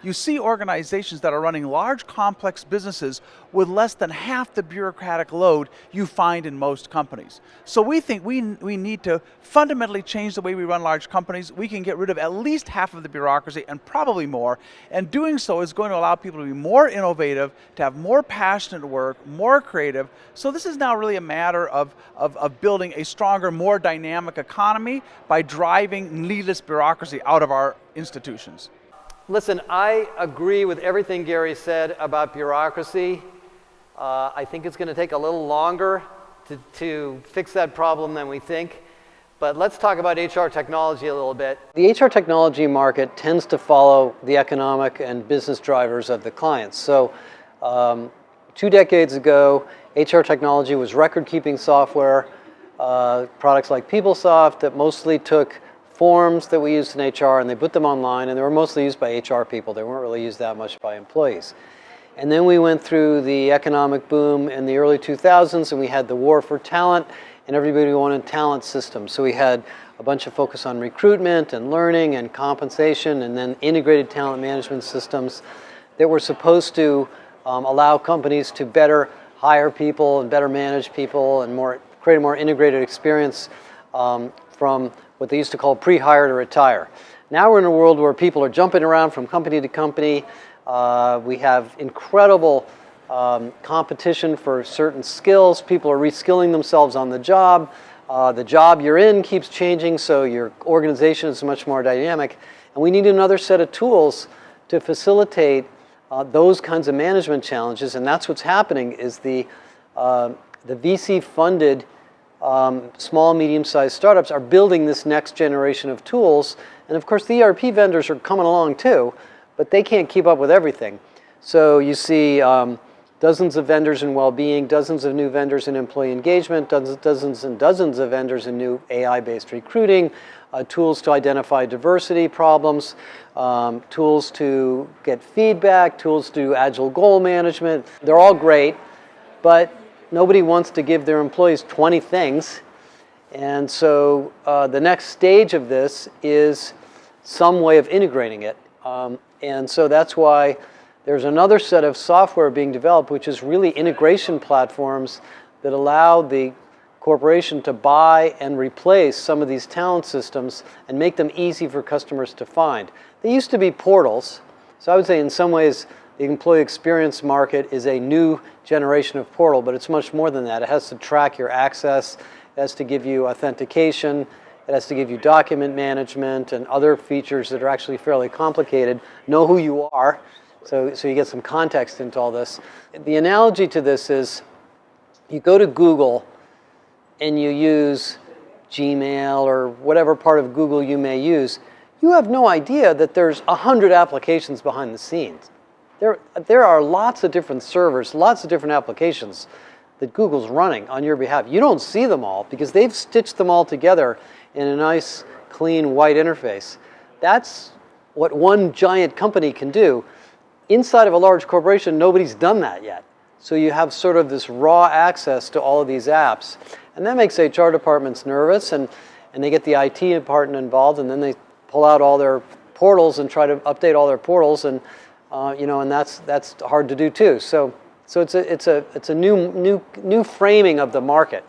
you see organizations that are running large complex businesses with less than half the bureaucratic load you find in most companies. So we think we need to fundamentally change the way we run large companies. We can get rid of at least half of the bureaucracy and probably more, and doing so is going to allow people to be more innovative, to have more passionate work, more creative. So this is now really a matter of building a stronger, more dynamic economy by driving needless bureaucracy out of our institutions. Listen, I agree with everything Gary said about bureaucracy. I think it's going to take a little longer to fix that problem than we think. But let's talk about HR technology a little bit. The HR technology market tends to follow the economic and business drivers of the clients. So 2 decades ago, HR technology was record-keeping software, products like PeopleSoft that mostly took forms that we used in HR and they put them online, and they were mostly used by HR people. They weren't really used that much by employees. And then we went through the economic boom in the early 2000s, and we had the war for talent, and everybody wanted talent systems. So we had a bunch of focus on recruitment and learning and compensation, and then integrated talent management systems that were supposed to allow companies to better hire people and better manage people and create a more integrated experience from what they used to call pre-hire to retire. Now we're in a world where people are jumping around from company to company. We have incredible competition for certain skills. People are reskilling themselves on the job. The job you're in keeps changing, so your organization is much more dynamic. And we need another set of tools to facilitate those kinds of management challenges. And that's what's happening is the VC-funded small, medium-sized startups are building this next generation of tools. And of course, the ERP vendors are coming along too, but they can't keep up with everything. So you see dozens of vendors in well-being, dozens of new vendors in employee engagement, dozens and dozens of vendors in new AI-based recruiting, tools to identify diversity problems, tools to get feedback, tools to do agile goal management. They're all great, but nobody wants to give their employees 20 things. And so the next stage of this is some way of integrating it. And so that's why there's another set of software being developed, which is really integration platforms that allow the corporation to buy and replace some of these talent systems and make them easy for customers to find. They used to be portals. So I would say in some ways the employee experience market is a new generation of portal, but it's much more than that. It has to track your access. It has to give you authentication. It has to give you document management and other features that are actually fairly complicated. Know who you are, so you get some context into all this. The analogy to this is you go to Google and you use Gmail or whatever part of Google you may use. You have no idea that there's 100 applications behind the scenes. There are lots of different servers, lots of different applications that Google's running on your behalf. You don't see them all because they've stitched them all together in a nice, clean, white interface. That's what one giant company can do. Inside of a large corporation, nobody's done that yet. So you have sort of this raw access to all of these apps. And that makes HR departments nervous, and they get the IT department involved, and then they pull out all their portals and try to update all their portals, and and that's hard to do too. So it's a new framing of the market.